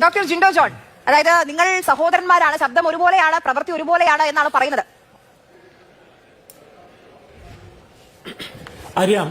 Doctor Jinto John, അതായത് നിങ്ങൾ സഹോദരന്മാരാണ്, ശബ്ദം ഒരുപോലെയാണ്, പ്രവൃത്തി ഒരുപോലെയാണ് എന്നാണ് പറയുന്നത്. അറിയാം,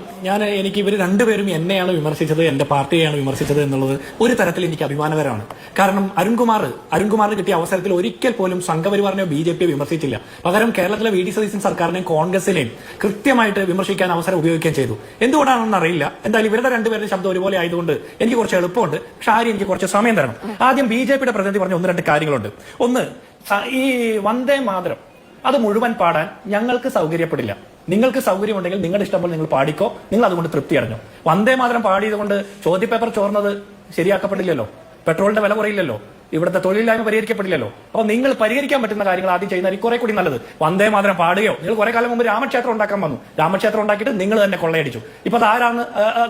എനിക്ക് ഇവർ രണ്ടുപേരും എന്നെയാണ് വിമർശിച്ചത്, എന്റെ പാർട്ടിയെയാണ് വിമർശിച്ചത് എന്നുള്ളത് ഒരു തരത്തിൽ എനിക്ക് അഭിമാനകരമാണ്. കാരണം അരുൺകുമാറിന് കിട്ടിയ അവസരത്തിൽ ഒരിക്കൽ പോലും സംഘപരിവാറിനെയോ BJP വിമർശിച്ചില്ല. പകരം കേരളത്തിലെ VD സതീശൻ സർക്കാരിനെയും കോൺഗ്രസിനെയും കൃത്യമായിട്ട് വിമർശിക്കാൻ അവസരം ഉപയോഗിക്കുകയും ചെയ്തു. എന്തുകൊണ്ടാണെന്ന് അറിയില്ല. എന്തായാലും ഇവരുടെ രണ്ടുപേരുടെ ശബ്ദം ഒരുപോലെ ആയതുകൊണ്ട് എനിക്ക് കുറച്ച് എളുപ്പമുണ്ട്. പക്ഷെ ആരും എനിക്ക് കുറച്ച് സമയം തരണം. ആദ്യം BJPയുടെ പ്രതിനിധി പറഞ്ഞ ഒന്ന് രണ്ട് കാര്യങ്ങളുണ്ട്. ഒന്ന്, ഈ വന്ദേ മാതരം അത് മുഴുവൻ പാടാൻ ഞങ്ങൾക്ക് സൗകര്യപ്പെടില്ല. നിങ്ങൾക്ക് സൗകര്യമുണ്ടെങ്കിൽ നിങ്ങളുടെ ഇഷ്ടം പോലെ നിങ്ങൾ പാടിക്കോ, നിങ്ങൾ അതുകൊണ്ട് തൃപ്തി അടഞ്ഞോ. വന്ദേ മാതരം പാടിയത് കൊണ്ട് ചോദ്യപേപ്പർ ചോർന്നത് ശരിയാക്കപ്പെടില്ലല്ലോ, പെട്രോളിന്റെ വില കുറയില്ലല്ലോ, ഇവിടുത്തെ തൊഴിലില്ലായ്മ പരിഹരിക്കപ്പെടില്ലല്ലോ. അപ്പൊ നിങ്ങൾ പരിഹരിക്കാൻ പറ്റുന്ന കാര്യങ്ങൾ ആദ്യം ചെയ്യുന്നതായിരിക്കും കുറെ കൂടി നല്ലത്. വന്ദേ മാതരം പാടുകയോ, നിങ്ങൾ കുറെ കാലം മുമ്പ് രാമക്ഷേത്രം ഉണ്ടാക്കാൻ വന്നു, രാമക്ഷേത്രം ഉണ്ടാക്കിയിട്ട് നിങ്ങൾ തന്നെ കൊള്ളയടിച്ചു. ഇപ്പൊ ആരാണ്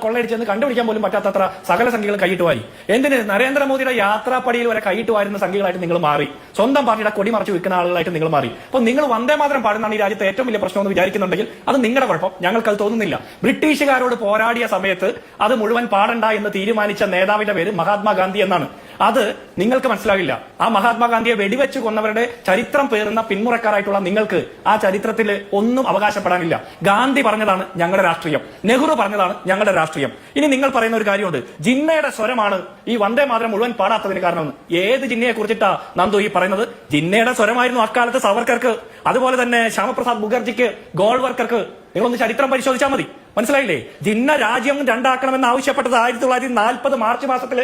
കൊള്ളയടിച്ചെന്ന് കണ്ടുപിടിക്കാൻ പോലും പറ്റാത്തത്ര സകല സംഖ്യകൾ കൈയിട്ട് വാരി. എന്തിന് നരേന്ദ്രമോദിയുടെ യാത്രാപ്പടിയിൽ വരെ കൈയിട്ട് വാരുന്ന സംഖ്യകളായിട്ട് നിങ്ങൾ മാറി, സ്വന്തം പാർട്ടിയുടെ കൊടി മറച്ചു വെക്കുന്ന ആളുകളായിട്ട് നിങ്ങൾ മാറി. അപ്പൊ നിങ്ങൾ വന്ദേ മാതരം പാടുന്നതാണ് ഈ രാജ്യത്തെ ഏറ്റവും വലിയ പ്രശ്നം എന്ന് വിചാരിക്കുന്നുണ്ടെങ്കിൽ അത് നിങ്ങളുടെ കുഴപ്പം, ഞങ്ങൾക്ക് അത് തോന്നുന്നില്ല. ബ്രിട്ടീഷുകാരോട് പോരാടിയ സമയത്ത് അത് മുഴുവൻ പാടണ്ട എന്ന് തീരുമാനിച്ച നേതാവിന്റെ പേര് മഹാത്മാഗാന്ധി എന്നാണ്. അത് നിങ്ങൾക്ക് മനസ്സിലാവില്ല. ആ മഹാത്മാഗാന്ധിയെ വെടിവെച്ച് കൊന്നവരുടെ ചരിത്രം പേറുന്ന പിന്മുറക്കാരായിട്ടുള്ള നിങ്ങൾക്ക് ആ ചരിത്രത്തിൽ ഒന്നും അവകാശപ്പെടാനില്ല. ഗാന്ധി പറഞ്ഞതാണ് ഞങ്ങളുടെ രാഷ്ട്രീയം, നെഹ്റു പറഞ്ഞതാണ് ഞങ്ങളുടെ രാഷ്ട്രീയം. ഇനി നിങ്ങൾ പറയുന്ന ഒരു കാര്യമുണ്ട്, ജിന്നയുടെ സ്വരമാണ് ഈ വന്ദേ മാതരം മുഴുവൻ പാടാത്തതിന് കാരണം. ഏത് ജിന്നയെ കുറിച്ചിട്ടാ നന്ദു ഈ പറയുന്നത്? ജിന്നയുടെ സ്വരമായിരുന്നു അക്കാലത്ത് സവർക്കർക്ക്, അതുപോലെ തന്നെ ശ്യാമപ്രസാദ് മുഖർജിക്ക്, ഗോൾവർക്കർക്ക്. നിങ്ങളൊന്ന് ചരിത്രം പരിശോധിച്ചാൽ മതി, മനസ്സിലായില്ലേ? ജിന്ന രാജ്യം രണ്ടാക്കണമെന്ന് ആവശ്യപ്പെട്ടത് 1940 മാർച്ച് മാസത്തിൽ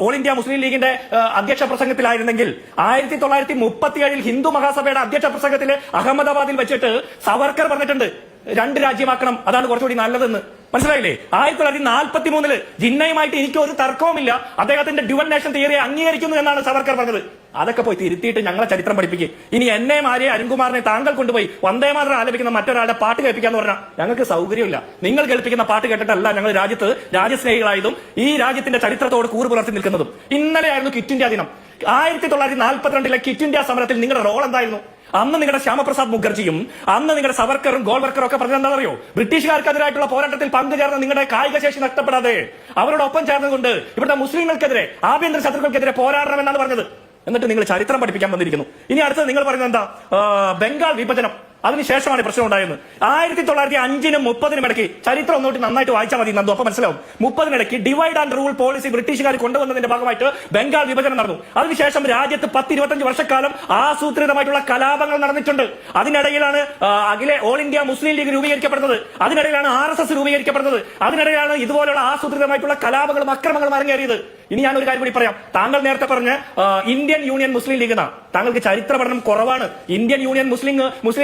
ഓൾ ഇന്ത്യ മുസ്ലിം ലീഗിന്റെ അധ്യക്ഷ പ്രസംഗത്തിലായിരുന്നെങ്കിൽ 1937 ഹിന്ദു മഹാസഭയുടെ അധ്യക്ഷ പ്രസംഗത്തിൽ അഹമ്മദാബാദിൽ വെച്ചിട്ട് സവർക്കർ പറഞ്ഞിട്ടുണ്ട് രണ്ട് രാജ്യമാക്കണം, അതാണ് കുറച്ചുകൂടി നല്ലതെന്ന്. മനസ്സിലായില്ലേ? 1943 ജിന്നയുമായിട്ട് എനിക്ക് ഒരു തർക്കവുമില്ല, അദ്ദേഹത്തിന്റെ ഡ്യുവൽ നേഷൻ തിയറിയെ അംഗീകരിക്കുന്നു എന്നാണ് സവർക്കർ പറഞ്ഞത്. അതൊക്കെ പോയി തിരുത്തിയിട്ട് ഞങ്ങളെ ചരിത്രം പഠിപ്പിക്കും. ഇനി എന്നെ മാരിയെ അരുൺകുമാറിനെ താങ്കൾ കൊണ്ടുപോയി വന്ദേ മാതരം ആലപിക്കുന്ന മറ്റൊരാളുടെ പാട്ട് കേൾപ്പിക്കാന്ന് പറഞ്ഞാൽ ഞങ്ങൾക്ക് സൗകര്യമില്ല. നിങ്ങൾ കേൾപ്പിക്കുന്ന പാട്ട് കേട്ടിട്ടല്ല ഞങ്ങൾ രാജ്യത്ത് രാജ്യസ്നേഹികളായതും ഈ രാജ്യത്തിന്റെ ചരിത്രത്തോട് കൂറ് പുലർത്തി നിൽക്കുന്നതും. ഇന്നലെയായിരുന്നു ക്വിറ്റ് ഇന്ത്യ ദിനം. 1942 ക്വിറ്റ് ഇന്ത്യ സമരത്തിൽ നിങ്ങളുടെ റോൾ എന്തായിരുന്നു? അന്ന് നിങ്ങളുടെ ശ്യാമപ്രസാദ് മുഖർജിയും അന്ന് നിങ്ങളുടെ സവർക്കറും ഗോൾവർക്കറും ഒക്കെ പറഞ്ഞത് എന്താണെന്നറിയോ? ബ്രിട്ടീഷുകാർക്കെതിരായിട്ടുള്ള പോരാട്ടത്തിൽ പങ്കുചേർന്ന നിങ്ങളുടെ കായിക ശേഷി നഷ്ടപ്പെടാതെ അവരോടൊപ്പം ചേർന്നുകൊണ്ട് ഇവിടുത്തെ മുസ്ലിങ്ങൾക്കെതിരെ, ആഭ്യന്തര ശത്രുക്കൾക്കെതിരെ പോരാടണമെന്നാണ് പറഞ്ഞത്. എന്നിട്ട് നിങ്ങൾ ചരിത്രം പഠിപ്പിക്കാൻ വന്നിരിക്കുന്നു. ഇനി അടുത്തത് നിങ്ങൾ പറയുന്നത് എന്താ? ബംഗാൾ വിഭജനം, അതിനുശേഷമാണ് പ്രശ്നം ഉണ്ടായത്. 1905-നും 30-നും ഇടയ്ക്ക് ചരിത്രം ഒന്നുകൂടി നന്നായിട്ട് വായിച്ചാൽ മതി നന്ദു, അപ്പൊ മനസ്സിലാവും. 30-നിടയ്ക്ക് ഡിവൈഡ് ആൻഡ് റൂൾ പോളിസി ബ്രിട്ടീഷുകാർ കൊണ്ടുവന്നതിന്റെ ഭാഗമായിട്ട് ബംഗാൾ വിഭജനം നടന്നു. അതിനുശേഷം രാജ്യത്ത് 10-25 വർഷക്കാലം ആസൂത്രിതമായിട്ടുള്ള കലാപങ്ങൾ നടന്നിട്ടുണ്ട്. അതിനിടയിലാണ് ഓൾ ഇന്ത്യ മുസ്ലിം ലീഗ് രൂപീകരിക്കപ്പെടുന്നത്, അതിനിടയിലാണ് RSS രൂപീകരിക്കപ്പെടുന്നത്, അതിനിടയിലാണ് ഇതുപോലുള്ള ആസൂത്രിതമായിട്ടുള്ള കലാപങ്ങളും അക്രമങ്ങളും അരങ്ങേറിയത്. ഇനി ഞാൻ ഒരു കാര്യം കൂടി പറയാം. താങ്കൾ നേരത്തെ പറഞ്ഞ ഇന്ത്യൻ യൂണിയൻ മുസ്ലിം ലീഗ് എന്നാണ്. താങ്കൾക്ക് ചരിത്ര പഠനം കുറവാണ്. ഇന്ത്യൻ യൂണിയൻ മുസ്ലിം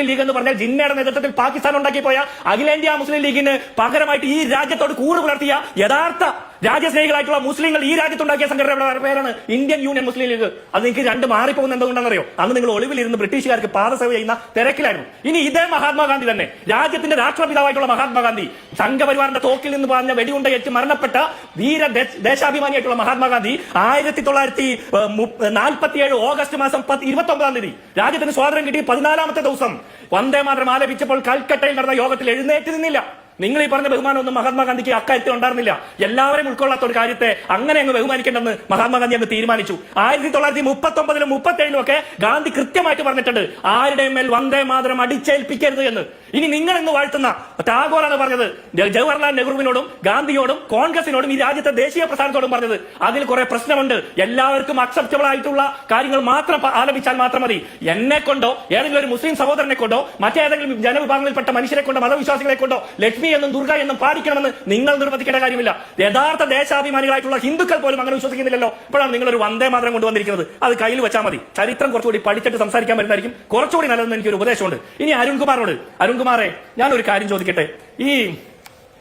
ലീഗ് എന്ന് പറഞ്ഞാൽ ജിന്നയുടെ നേതൃത്വത്തിൽ പാകിസ്ഥാൻ ഉണ്ടാക്കി പോയ അഖിലേന്ത്യാ മുസ്ലിം ലീഗിന് പകരമായിട്ട് ഈ രാജ്യത്തോട് കൂറ് പുലർത്തിയ യഥാർത്ഥ രാജ്യസ്നേഹികളായിട്ടുള്ള മുസ്ലിങ്ങൾ ഈ രാജ്യത്തുണ്ടാക്കിയ സംഘടനയുടെ പേരാണ് ഇന്ത്യൻ യൂണിയൻ മുസ്ലിം ലീഗ്. അത് നിങ്ങൾക്ക് രണ്ട് മാറിപ്പോകുന്ന എന്തുകൊണ്ടാണെന്നറിയോ? അന്ന് നിങ്ങൾ ഒളിവിലിരുന്ന് ബ്രിട്ടീഷുകാർക്ക് പാദസേവ ചെയ്യുന്ന തിരക്കിലായിരുന്നു. ഇനി ഇതേ മഹാത്മാഗാന്ധി തന്നെ, രാജ്യത്തിന്റെ രാഷ്ട്രപിതാവായിട്ടുള്ള മഹാത്മാഗാന്ധി, സംഘപരിവാറിന്റെ തോക്കിൽ നിന്ന് പറഞ്ഞ വെടിയുണ്ടയേറ്റ് മരണപ്പെട്ട വീര ദേശാഭിമാനിയായിട്ടുള്ള മഹാത്മാഗാന്ധി 1947 ഓഗസ്റ്റ് മാസം 29 രാജ്യത്തിന് സ്വാതന്ത്ര്യം കിട്ടി 14-ാമത്തെ ദിവസം വന്ദേ മാതരം ആലപിച്ചപ്പോൾ കൽക്കട്ടയിൽ നടന്ന യോഗത്തിൽ എഴുന്നേറ്റ് നിന്നില്ല. നിങ്ങൾ ഈ പറഞ്ഞ ബഹുമാനമൊന്നും മഹാത്മാഗാന്ധിക്ക് അക്കാര്യത്തിൽ ഉണ്ടായിരുന്നില്ല. എല്ലാവരും ഉൾക്കൊള്ളാത്ത ഒരു കാര്യത്തെ അങ്ങനെ അങ്ങ് ബഹുമാനിക്കേണ്ടെന്ന് മഹാത്മാഗാന്ധി അങ്ങ് തീരുമാനിച്ചു. 1939-ലും 37-ലും ഒക്കെ ഗാന്ധി കൃത്യമായിട്ട് പറഞ്ഞിട്ടുണ്ട്, ആരുടെയും മേൽ വന്ദേ മാതരം അടിച്ചേൽപ്പിക്കരുത് എന്ന്. ഇനി നിങ്ങൾ ഇന്ന് വാഴ്ത്തുന്ന ടാഗോറാണ് പറഞ്ഞത്, ജവഹർലാൽ നെഹ്റുവിനോടും ഗാന്ധിയോടും കോൺഗ്രസിനോടും ഈ രാജ്യത്തെ ദേശീയ പ്രസ്ഥാനത്തോടും പറഞ്ഞത്. അതിൽ കുറെ പ്രശ്നമുണ്ട്. എല്ലാവർക്കും അക്സെപ്റ്റബിൾ ആയിട്ടുള്ള കാര്യങ്ങൾ മാത്രം ആലപിച്ചാൽ മാത്രം മതി. എന്നെ കൊണ്ടോ ഏതെങ്കിലും ഒരു മുസ്ലിം സഹോദരനെ കൊണ്ടോ മറ്റേതെങ്കിലും ജനവിഭാഗങ്ങളിൽപ്പെട്ട മനുഷ്യരെ കൊണ്ടോ മതവിശ്വാസികളെ കൊണ്ടോ ലക്ഷ്മി എന്നും ദുർഗ എന്നും പാടിക്കണമെന്ന് നിങ്ങൾ നിർബന്ധിക്കേണ്ട കാര്യമില്ല. യഥാർത്ഥ ദേശാഭിമാനികളായിട്ടുള്ള ഹിന്ദുക്കൾ പോലും അങ്ങനെ വിശ്വസിക്കുന്നില്ലല്ലോ. ഇപ്പോഴാണ് നിങ്ങളൊരു വന്ദേ മാതരം കൊണ്ടുവന്നിരിക്കുന്നത്. അത് കയ്യിൽ വെച്ചാൽ മതി. ചരിത്രം കുറച്ചുകൂടി പഠിച്ചിട്ട് സംസാരിക്കാൻ പറ്റുന്നതായിരിക്കും കുറച്ചുകൂടി നല്ലതെന്ന് എനിക്കൊരു ഉപദേശമുണ്ട്. ഇനി അരുൺകുമാറെ ഞാനൊരു കാര്യം ചോദിക്കട്ടെ. ഈ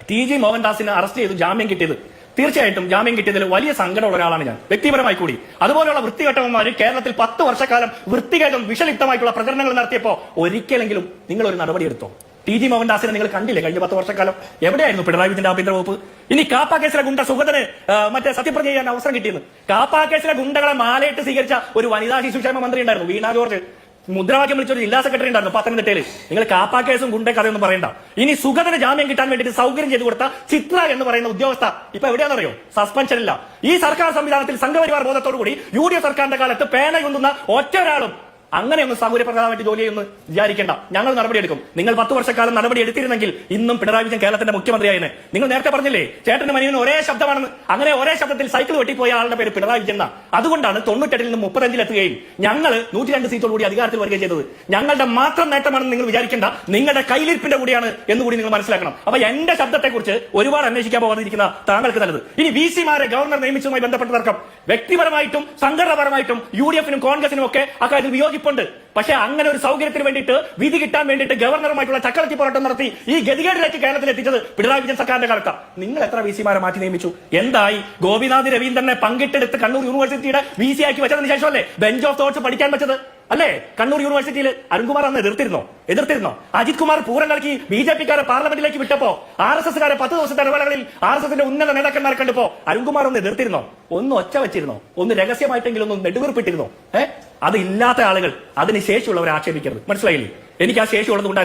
TG മോഹൻദാസിനെ അറസ്റ്റ് ചെയ്ത് ജാമ്യം കിട്ടിയത്, തീർച്ചയായിട്ടും ജാമ്യം കിട്ടിയതിൽ വലിയ സങ്കടമുള്ള ഒരാളാണ് ഞാൻ വ്യക്തിപരമായി കൂടി. അതുപോലെയുള്ള വൃത്തികെട്ടവന്മാർ കേരളത്തിൽ 10 വർഷക്കാലം വൃത്തികേടും വിഷലിപ്തമായിട്ടുള്ള പ്രചരണങ്ങൾ നടത്തിയപ്പോൾ ഒരിക്കലെങ്കിലും നിങ്ങൾ ഒരു നടപടി എടുത്തോ? TG മോഹൻദാസിനെ നിങ്ങൾ കണ്ടില്ലേ കഴിഞ്ഞ 10 വർഷക്കാലം? എവിടെയായിരുന്നു പിണറായി വിജയന്റെ ആഭ്യന്തര വകുപ്പ്? ഇനി കാപ്പ കേസിലെ ഗുണ്ട സുഗതന് മറ്റേ സത്യപ്രതിജ്ഞ ചെയ്യാൻ അവസരം കിട്ടിയെന്ന്. കാപ്പ കേസിലെ ഗുണ്ടകളെ മാലയിട്ട് സ്വീകരിച്ച ഒരു വനിതാ ശിശുക്ഷേമ മന്ത്രി ഉണ്ടായിരുന്നു, വീണ ജോർജ്. മുദ്രാവാക്യം വിളിച്ചൊരു ജില്ലാ സെക്രട്ടറി ഉണ്ടായിരുന്നു പത്തനംതിട്ടയിൽ. നിങ്ങൾ കാപ്പാ കേസും ഗുണ്ടേ കഥയൊന്നും പറയണ്ട. ഇനി സുഗതന് ജാമ്യം കിട്ടാൻ വേണ്ടിയിട്ട് സൗകര്യം ചെയ്തു കൊടുത്ത ചിത്ര എന്ന് പറയുന്ന ഉദ്യോഗസ്ഥ ഇപ്പൊ എവിടെയാണെന്നറിയോ? സസ്പെൻഷനില്ല. ഈ സർക്കാർ സംവിധാനത്തിൽ സംഘപരിവാർ ബോധത്തോടുകൂടി UDF സർക്കാരിന്റെ കാലത്ത് പേന കൊണ്ടുന്ന ഒറ്റ ഒരാളും അങ്ങനെയൊന്നും സൗകര്യപ്രദമായിട്ട് ജോലി ചെയ്യുമെന്ന് വിചാരിക്കേണ്ട. ഞങ്ങൾ നടപടിയെടുക്കും. നിങ്ങൾ 10 വർഷക്കാലം നടപടി എടുത്തിരുന്നെങ്കിൽ ഇന്നും പിണറായി വിജയൻ കേരളത്തിന്റെ മുഖ്യമന്ത്രിയായിരുന്നു. നിങ്ങൾ നേരത്തെ പറഞ്ഞില്ലേ ചേട്ടനും അനിയനും ഒരേ ശബ്ദമാണെന്ന്. അങ്ങനെ ഒരേ ശബ്ദത്തിൽ സൈക്കിൾ വെട്ടിപ്പോയ ആളുടെ പേര് പിണറായി വിജയൻ. അതുകൊണ്ടാണ് 98-ൽ നിന്ന് 35-ൽ എത്തുകയും ഞങ്ങൾ 102 സീറ്റോടുകൂടി അധികാരത്തിൽ വരികയും ചെയ്തത്. ഞങ്ങളുടെ മാത്രം നേട്ടമാണെന്ന് നിങ്ങൾ വിചാരിക്കേണ്ട, നിങ്ങളുടെ കയ്യിലിരിപ്പിന്റെ കൂടിയാണ് എന്നുകൂടി നിങ്ങൾ മനസ്സിലാക്കണം. അപ്പൊ എന്റെ ശബ്ദത്തെക്കുറിച്ച് ഒരുപാട് അന്വേഷിക്കാൻ പോകാതിരിക്കുന്ന താങ്കൾക്ക് നല്ലത്. ഇനി VC-മാരെ ഗവർണർ നിയമിച്ചതുമായി ബന്ധപ്പെട്ട തർക്കം വ്യക്തിപരമായിട്ടും സംഘടനാപരമായിട്ടും UDF-നും കോൺഗ്രസിനും ഒക്കെ അക്കാര്യത്തിൽ വിയോജിപ്പുണ്ട്. പക്ഷേ അങ്ങനെ ഒരു സൗകര്യത്തിന് വേണ്ടിയിട്ട് വിധി കിട്ടാൻ വേണ്ടിയിട്ട് ഗവർണറുമായിട്ടുള്ള ചക്രവർത്തി പോരാട്ടം നടത്തി ഈ ഗതികേടിലേക്ക് കേരളത്തിൽ എത്തിച്ചത് പിണറായി വിജയൻ സർക്കാരിന്റെ കാലത്താണ്. നിങ്ങൾ എത്ര VC-മാരെ മാറ്റി നിയമിച്ചു? എന്തായി? ഗോപിനാഥ് രവീന്ദ്രനെ പങ്കിട്ടെടുത്ത് കണ്ണൂർ യൂണിവേഴ്സിറ്റിയുടെ VC ആക്കി വെച്ചതിന് ശേഷമല്ലേ ബെഞ്ച് ഓഫ് തോട്ട്സ് പഠിക്കാൻ വെച്ചത്? അല്ലേ? കണ്ണൂർ യൂണിവേഴ്സിറ്റിയിൽ അരുൺകുമാർ അന്ന് എതിർത്തിരുന്നോ? അജിത് കുമാർ പൂരം കളിക്കി BJP-ക്കാരെ പാർലമെന്റിലേക്ക് വിട്ടപ്പോ RSS-കാരെ 10 ദിവസത്തെ ഇടവേളകളിൽ RSS-ന്റെ ഉന്നത നേതാക്കന്മാരെ കണ്ടപ്പോ അരുൺകുമാർ ഒന്ന് എതിർത്തിരുന്നോ? ഒന്ന് ഒച്ച വെച്ചിരുന്നോ? ഒന്ന് രഹസ്യമായിട്ടെങ്കിലും ഒന്ന് നെടുവീർപ്പിട്ടിരുന്നോ? അത് ഇല്ലാത്ത ആളുകൾ അതിന് ശേഷിയുള്ളവരെ ആക്ഷേപിക്കരുത്. മനസ്സിലായില്ലേ? എനിക്ക് ആ ശേഷി ഉള്ളതുകൊണ്ട്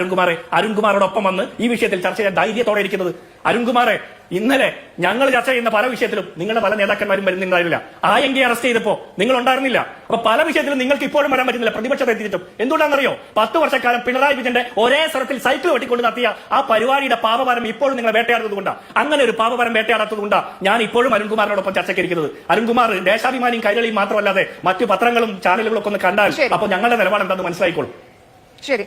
അരുൺകുമാറോടൊപ്പം വന്ന് ഈ വിഷയത്തിൽ ചർച്ച ചെയ്യാൻ ധൈര്യത്തോടെ ഇരിക്കുന്നത്. അരുൺകുമാറെ, ഇന്നലെ ഞങ്ങൾ ചർച്ച ചെയ്യുന്ന പല വിഷയത്തിലും നിങ്ങളുടെ പല നേതാക്കന്മാരും വരുന്നുണ്ടായിരുന്നില്ല. ആയെങ്കിൽ അറസ്റ്റ് ചെയ്തപ്പോ നിങ്ങൾ ഉണ്ടായിരുന്നില്ല. അപ്പൊ പല വിഷയത്തിലും നിങ്ങൾക്ക് ഇപ്പോഴും വരാൻ പറ്റുന്നില്ല, പ്രതിപക്ഷത്തെ എത്തിയിട്ടും. എന്തുകൊണ്ടാണെന്നറിയോ? 10 വർഷക്കാലം പിണറായി വിജയന്റെ ഒരേ സ്വരത്തിൽ സൈക്കിൾ വെട്ടിക്കൊണ്ട് നടത്തിയ ആ പരിപാടിയുടെ പാപഭാരം ഇപ്പോഴും നിങ്ങളെ വേട്ടയാടുന്നതുകൊണ്ടാണ്. അങ്ങനെ ഒരു പാപഭാരം വേട്ടയാടാത്തതുകൊണ്ടാണ് ഞാൻ ഇപ്പോഴും അരുൺകുമാറിനോടൊപ്പം ചർച്ചയ്ക്കിരിക്കുന്നത്. അരുൺകുമാർ ദേശാഭിമാനിയും കൈരളിയും മാത്രമല്ലാതെ മറ്റു പത്രങ്ങളും ചാനലുകളും ഒക്കെ ഒന്ന് കണ്ടാൽ അപ്പൊ ഞങ്ങളുടെ നിലപാട് എന്താണെന്ന് മനസ്സിലായിക്കോളും. ശരി.